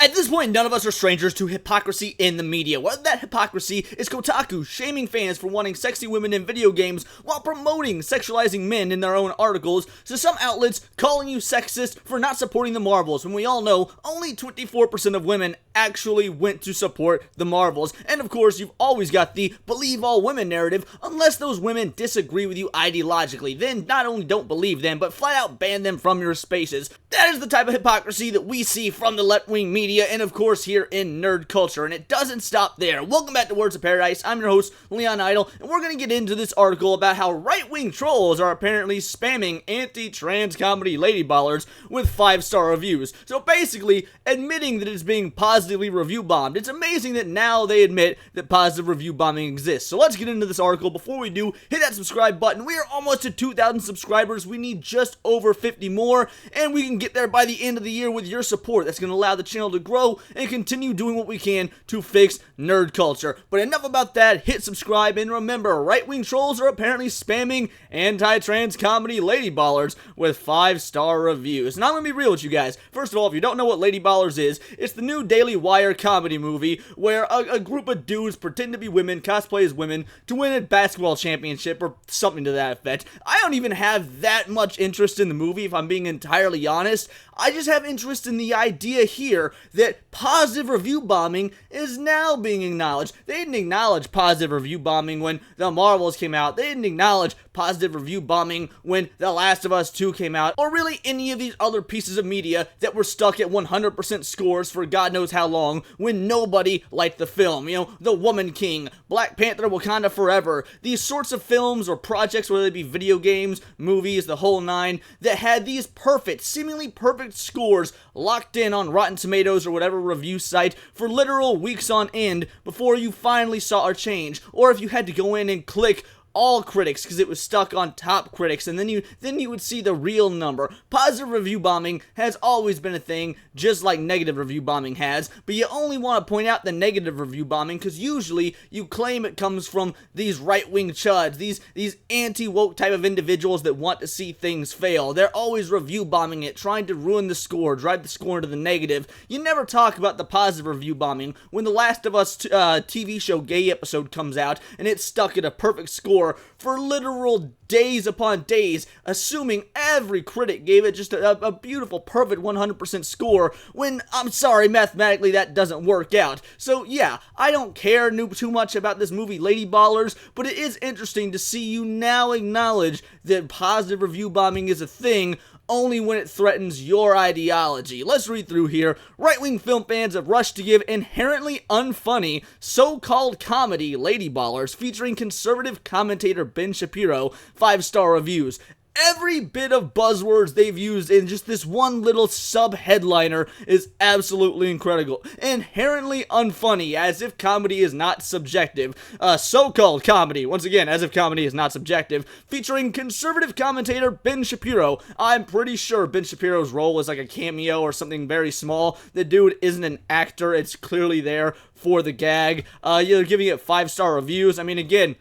At this point, none of us are strangers to hypocrisy in the media. Whether that hypocrisy is Kotaku shaming fans for wanting sexy women in video games while promoting sexualizing men in their own articles, to some outlets calling you sexist for not supporting the Marvels, when we all know only 24% of women actually went to support the Marvels. And of course, you've always got the believe all women narrative, unless those women disagree with you ideologically. Then not only don't believe them, but flat out ban them from your spaces. That is the type of hypocrisy that we see from the left-wing media, and of course here in nerd culture, and it doesn't stop there. Welcome back to Words of Paradise. I'm your host, Leon Idle, and we're going to get into this article about how right-wing trolls are apparently spamming anti-trans comedy ladyballers with 5-star reviews. So basically, admitting that it's being positively review bombed. It's amazing that now they admit that positive review bombing exists. So let's get into this article. Before we do, hit that subscribe button. We are almost to 2,000 subscribers. We need just over 50 more, and we can get there by the end of the year with your support. That's going to allow the channel to grow and continue doing what we can to fix nerd culture. But enough about that. Hit subscribe, and remember, right-wing trolls are apparently spamming anti-trans comedy ladyballers with 5-star reviews. And I'm gonna be real with you guys. First of all, if you don't know what Ladyballers is, it's the new Daily Wire comedy movie where a group of dudes pretend to be women, cosplay as women, to win a basketball championship or something to that effect. I don't even have that much interest in the movie, if I'm being entirely honest. I just have interest in the idea here that positive review bombing is now being acknowledged. They didn't acknowledge positive review bombing when The Marvels came out. They didn't acknowledge positive review bombing when The Last of Us 2 came out, or really any of these other pieces of media that were stuck at 100% scores for God knows how long when nobody liked the film. You know, The Woman King, Black Panther, Wakanda Forever, these sorts of films or projects, whether they be video games, movies, the whole nine, that had these perfect, seemingly perfect scores locked in on Rotten Tomatoes or whatever review site for literal weeks on end before you finally saw a change, or if you had to go in and click all critics because it was stuck on top critics, and then you would see the real number. Positive review bombing has always been a thing, just like negative review bombing has, but you only want to point out the negative review bombing because usually you claim it comes from these right-wing chuds, these anti-woke type of individuals that want to see things fail. They're always review bombing it, trying to ruin the score, drive the score into the negative. You never talk about the positive review bombing. When The Last of Us TV show gay episode comes out and it's stuck at a perfect score for literal days upon days, assuming every critic gave it just a beautiful, perfect 100% score, when, I'm sorry, mathematically that doesn't work out. So yeah, I don't care too much about this movie Ladyballers, but it is interesting to see you now acknowledge that positive review bombing is a thing, only when it threatens your ideology. Let's read through here. Right-wing film fans have rushed to give inherently unfunny so-called comedy Ladyballers featuring conservative commentator Ben Shapiro 5-star reviews. Every bit of buzzwords they've used in just this one little sub-headliner is absolutely incredible. Inherently unfunny, as if comedy is not subjective. So-called comedy, once again, as if comedy is not subjective, featuring conservative commentator Ben Shapiro. I'm pretty sure Ben Shapiro's role is like a cameo or something very small. The dude isn't an actor, it's clearly there for the gag. You're giving it 5-star reviews. I mean, again,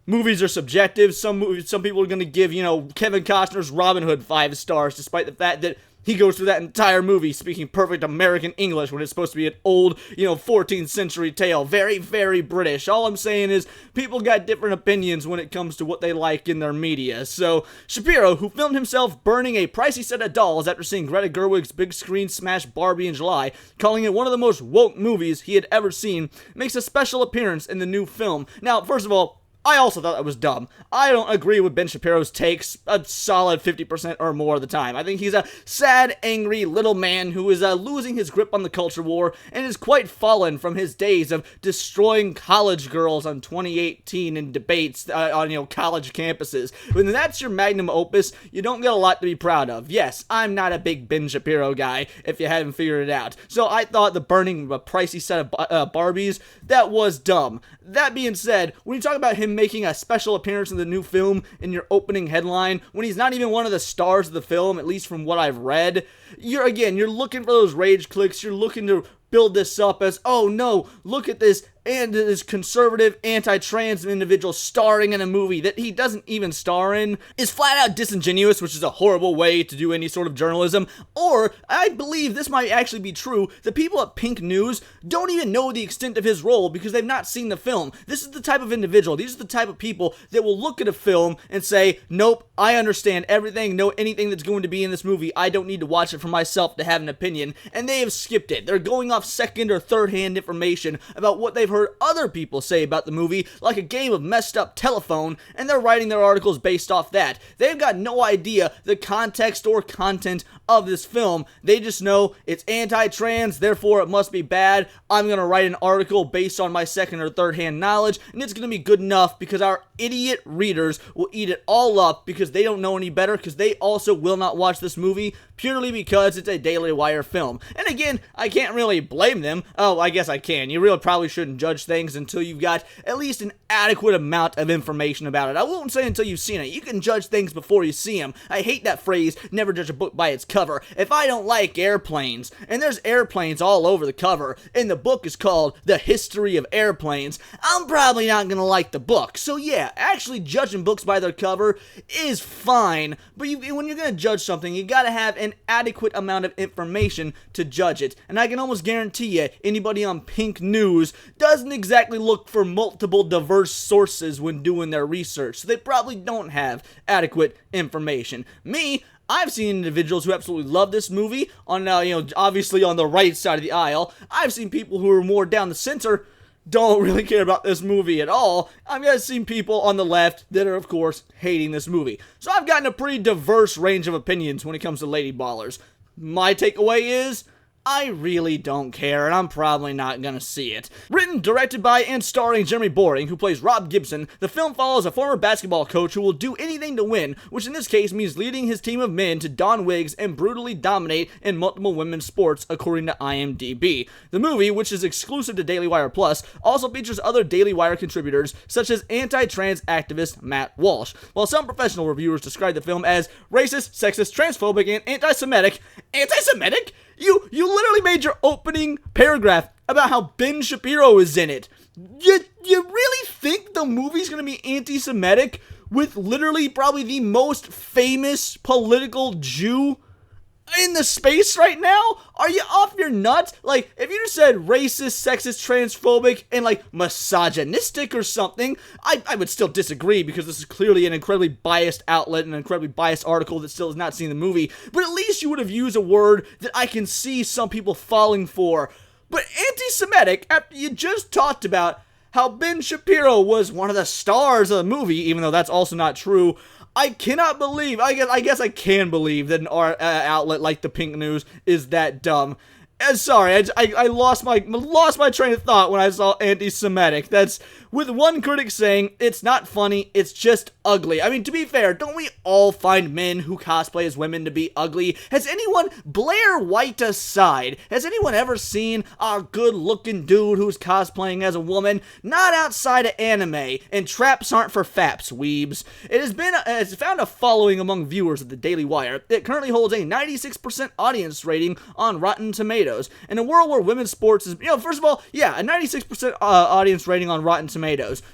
movies are subjective. Some people are going to give, Kevin Costner's Robin Hood 5 stars, despite the fact that he goes through that entire movie speaking perfect American English when it's supposed to be an old, 14th century tale. Very, very British. All I'm saying is people got different opinions when it comes to what they like in their media. So, Shapiro, who filmed himself burning a pricey set of dolls after seeing Greta Gerwig's big screen smash Barbie in July, calling it one of the most woke movies he had ever seen, makes a special appearance in the new film. Now, first of all, I also thought that was dumb. I don't agree with Ben Shapiro's takes a solid 50% or more of the time. I think he's a sad, angry little man who is losing his grip on the culture war and is quite fallen from his days of destroying college girls on 2018 in debates on college campuses. When that's your magnum opus, you don't get a lot to be proud of. Yes, I'm not a big Ben Shapiro guy, if you haven't figured it out. So I thought the burning of a pricey set of Barbies, that was dumb. That being said, when you talk about him making a special appearance in the new film in your opening headline, when he's not even one of the stars of the film, at least from what I've read, you're looking for those rage clicks, you're looking to build this up as, oh no, look at this and this conservative, anti-trans individual starring in a movie that he doesn't even star in is flat out disingenuous, which is a horrible way to do any sort of journalism. Or, I believe this might actually be true, the people at Pink News don't even know the extent of his role because they've not seen the film. This is the type of individual, these are the type of people that will look at a film and say, nope, I understand everything, know anything that's going to be in this movie, I don't need to watch it for myself to have an opinion, and they have skipped it. They're going off second or third hand information about what they've heard other people say about the movie, like a game of messed up telephone, and they're writing their articles based off that. They've got no idea the context or content of this film. They just know it's anti-trans, therefore it must be bad. I'm gonna write an article based on my second or third hand knowledge, and it's gonna be good enough because our idiot readers will eat it all up because they don't know any better, because they also will not watch this movie purely because it's a Daily Wire film. And again, I can't really blame them. Oh, I guess I can. You really probably shouldn't judge things until you've got at least an adequate amount of information about it. I won't say until you've seen it. You can judge things before you see them. I hate that phrase, never judge a book by its cover. If I don't like airplanes, and there's airplanes all over the cover, and the book is called The History of Airplanes, I'm probably not gonna like the book. So yeah, actually judging books by their cover is fine, but when you're gonna judge something, you gotta have an adequate amount of information to judge it. And I can almost guarantee you, anybody on Pink News doesn't exactly look for multiple diverse sources when doing their research, so they probably don't have adequate information. Me, I've seen individuals who absolutely love this movie on, obviously on the right side of the aisle. I've seen people who are more down the center don't really care about this movie at all. I've seen people on the left that are, of course, hating this movie. So I've gotten a pretty diverse range of opinions when it comes to Lady Ballers. My takeaway is, I really don't care, and I'm probably not gonna see it. Written, directed by, and starring Jeremy Boring, who plays Rob Gibson, the film follows a former basketball coach who will do anything to win, which in this case means leading his team of men to don wigs and brutally dominate in multiple women's sports, according to IMDb. The movie, which is exclusive to Daily Wire Plus, also features other Daily Wire contributors, such as anti-trans activist Matt Walsh. While some professional reviewers describe the film as racist, sexist, transphobic, and anti-Semitic. Anti-Semitic? You literally made your opening paragraph about how Ben Shapiro is in it. You really think the movie's gonna be anti-Semitic with literally probably the most famous political Jew in the space right now? Are you off your nut? Like, if you just said racist, sexist, transphobic, and like misogynistic or something, I would still disagree because this is clearly an incredibly biased outlet and an incredibly biased article that still has not seen the movie. But at least you would have used a word that I can see some people falling for. But anti-Semitic, after you just talked about how Ben Shapiro was one of the stars of the movie, even though that's also not true, I cannot believe, I guess I can believe that an outlet like the Pink News is that dumb. Sorry, I lost my train of thought when I saw anti-Semitic. That's with one critic saying it's not funny, it's just ugly. I mean, to be fair, don't we all find men who cosplay as women to be ugly? Has anyone, Blair White aside, has anyone ever seen a good-looking dude who's cosplaying as a woman? Not outside of anime, and traps aren't for faps, weebs. It's found a following among viewers of the Daily Wire. It currently holds a 96% audience rating on Rotten Tomatoes. In a world where women's sports is, first of all, yeah, a 96% audience rating on Rotten Tomatoes.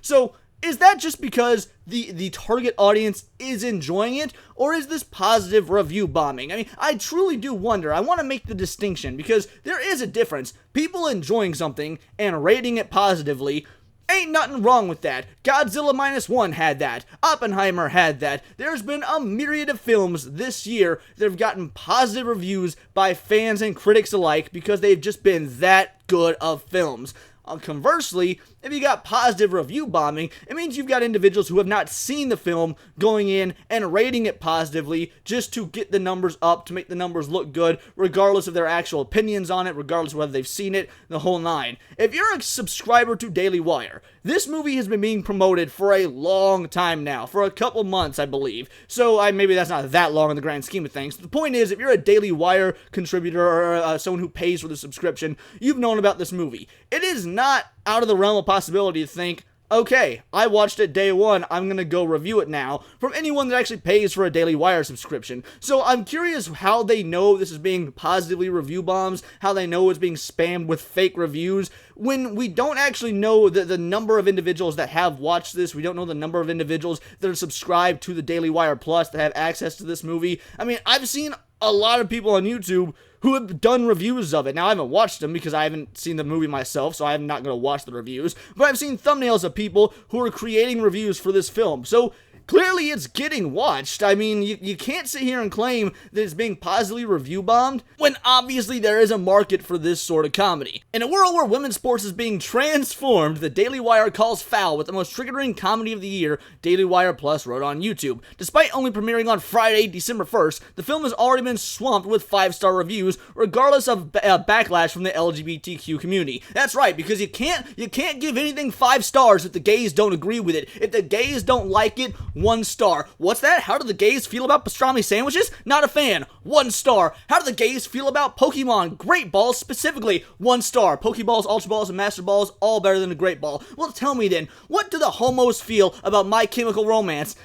So, is that just because the target audience is enjoying it, or is this positive review bombing? I mean, I truly do wonder. I want to make the distinction, because there is a difference. People enjoying something and rating it positively, ain't nothing wrong with that. Godzilla Minus One had that. Oppenheimer had that. There's been a myriad of films this year that have gotten positive reviews by fans and critics alike because they've just been that good of films. Conversely, if you got positive review bombing, it means you've got individuals who have not seen the film going in and rating it positively just to get the numbers up, to make the numbers look good, regardless of their actual opinions on it, regardless of whether they've seen it, the whole nine. If you're a subscriber to Daily Wire, this movie has been being promoted for a long time now, for a couple months, I believe. So maybe that's not that long in the grand scheme of things. The point is, if you're a Daily Wire contributor or someone who pays for the subscription, you've known about this movie. It is not out of the realm of possibility to think, okay, I watched it day one, I'm gonna go review it now, from anyone that actually pays for a Daily Wire subscription. So I'm curious how they know this is being positively review bombs, how they know it's being spammed with fake reviews, when we don't actually know the number of individuals that have watched this. We don't know the number of individuals that are subscribed to the Daily Wire Plus that have access to this movie. I mean, I've seen a lot of people on YouTube who have done reviews of it. Now, I haven't watched them because I haven't seen the movie myself, so I'm not going to watch the reviews, but I've seen thumbnails of people who are creating reviews for this film. So clearly it's getting watched. I mean, you can't sit here and claim that it's being positively review bombed when obviously there is a market for this sort of comedy. In a world where women's sports is being transformed, the Daily Wire calls foul with the most triggering comedy of the year, Daily Wire Plus wrote on YouTube. Despite only premiering on Friday, December 1st, the film has already been swamped with 5-star reviews, regardless of backlash from the LGBTQ community. That's right, because you can't give anything 5 stars if the gays don't agree with it. If the gays don't like it, 1 star. What's that? How do the gays feel about pastrami sandwiches? Not a fan. 1 star. How do the gays feel about Pokemon Great Balls specifically? 1 star. Pokeballs, Ultra Balls, and Master Balls, all better than a Great Ball. Well, tell me then, what do the homos feel about My Chemical Romance?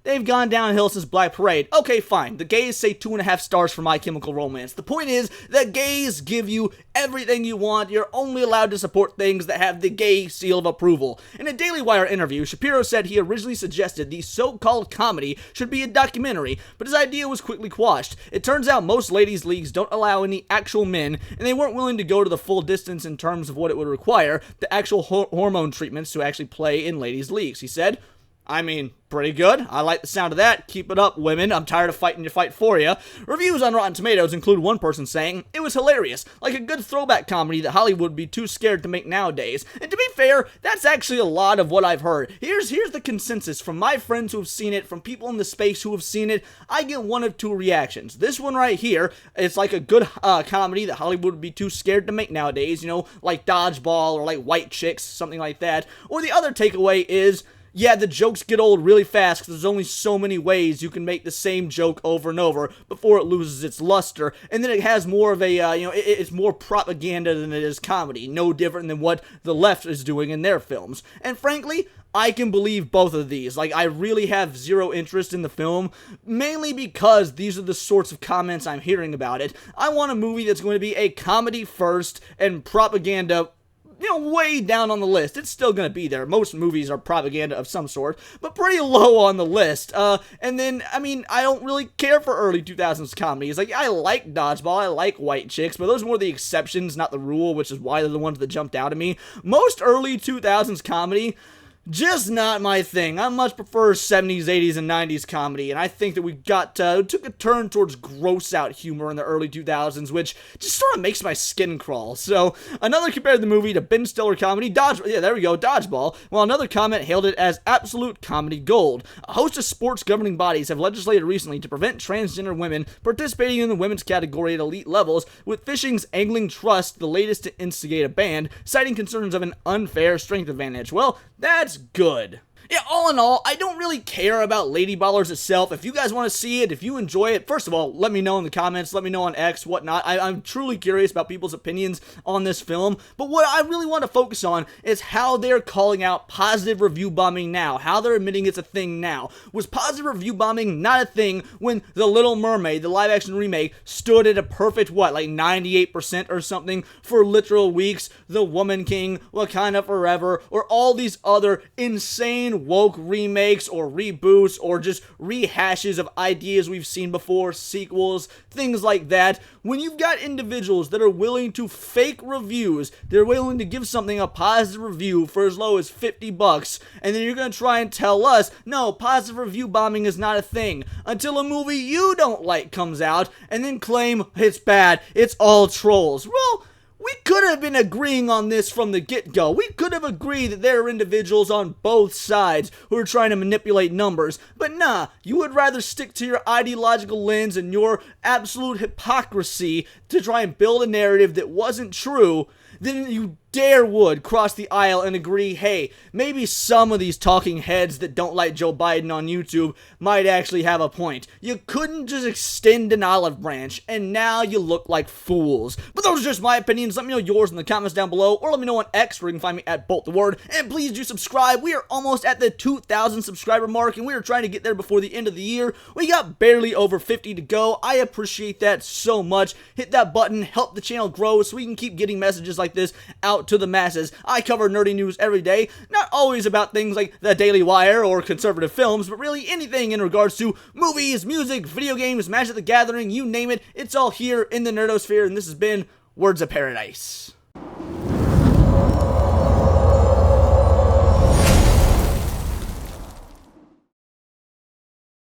They've gone downhill since Black Parade. Okay, fine. The gays say 2.5 stars for My Chemical Romance. The point is that gays give you everything you want. You're only allowed to support things that have the gay seal of approval. In a Daily Wire interview, Shapiro said he originally suggested the so-called comedy should be a documentary, but his idea was quickly quashed. It turns out most ladies' leagues don't allow any actual men, and they weren't willing to go to the full distance in terms of what it would require, the actual hormone treatments to actually play in ladies' leagues. He said, I mean, pretty good. I like the sound of that. Keep it up, women. I'm tired of fighting your fight for you. Reviews on Rotten Tomatoes include one person saying, it was hilarious, like a good throwback comedy that Hollywood would be too scared to make nowadays. And to be fair, that's actually a lot of what I've heard. Here's the consensus from my friends who have seen it, from people in the space who have seen it. I get one of 2 reactions. This one right here, it's like a good comedy that Hollywood would be too scared to make nowadays, you know, like Dodgeball or like White Chicks, something like that. Or the other takeaway is, yeah, the jokes get old really fast because there's only so many ways you can make the same joke over and over before it loses its luster, and then it has more of a, it's more propaganda than it is comedy, no different than what the left is doing in their films. And frankly, I can believe both of these. Like, I really have zero interest in the film, mainly because these are the sorts of comments I'm hearing about it. I want a movie that's going to be a comedy first and propaganda, way down on the list. It's still going to be there. Most movies are propaganda of some sort, but pretty low on the list. And then, I mean, I don't really care for early 2000s comedies. Like, I like Dodgeball, I like White Chicks, but those are more the exceptions, not the rule, which is why they're the ones that jumped out at me. Most early 2000s comedy, just not my thing. I much prefer 70s, 80s, and 90s comedy, and I think that we took a turn towards gross-out humor in the early 2000s, which just sort of makes my skin crawl. So, another compared the movie to Ben Stiller comedy, Dodgeball, while another comment hailed it as absolute comedy gold. A host of sports governing bodies have legislated recently to prevent transgender women participating in the women's category at elite levels, with Fishing's Angling Trust the latest to instigate a ban, citing concerns of an unfair strength advantage. Well, that's good. Yeah, all in all, I don't really care about Lady Ballers itself. If you guys want to see it, if you enjoy it, first of all, let me know in the comments, let me know on X, whatnot. I'm truly curious about people's opinions on this film, but what I really want to focus on is how they're calling out positive review bombing now, how they're admitting it's a thing now. Was positive review bombing not a thing when The Little Mermaid, the live-action remake, stood at a perfect, like 98% or something for literal weeks? The Woman King, Wakanda Forever, or all these other insane woke remakes or reboots or just rehashes of ideas we've seen before, sequels, things like that. When you've got individuals that are willing to fake reviews, they're willing to give something a positive review for as low as $50, and then you're going to try and tell us, no, positive review bombing is not a thing, until a movie you don't like comes out, and then claim it's bad, it's all trolls. Well, we could have been agreeing on this from the get-go. We could have agreed that there are individuals on both sides who are trying to manipulate numbers. But nah, you would rather stick to your ideological lens and your absolute hypocrisy to try and build a narrative that wasn't true than you would cross the aisle and agree, hey, maybe some of these talking heads that don't like Joe Biden on YouTube might actually have a point. You couldn't just extend an olive branch, and now you look like fools. But those are just my opinions. Let me know yours in the comments down below, or let me know on X, where you can find me at BoltTheWord. And please do subscribe. We are almost at the 2,000 subscriber mark, and we are trying to get there before the end of the year. We got barely over 50 to go. I appreciate that so much. Hit that button, help the channel grow so we can keep getting messages like this out to the masses. I cover nerdy news every day, not always about things like the Daily Wire or conservative films, but really anything in regards to movies, music, video games, Magic the Gathering, you name it. It's all here in the nerdosphere, and this has been Words of Paradise.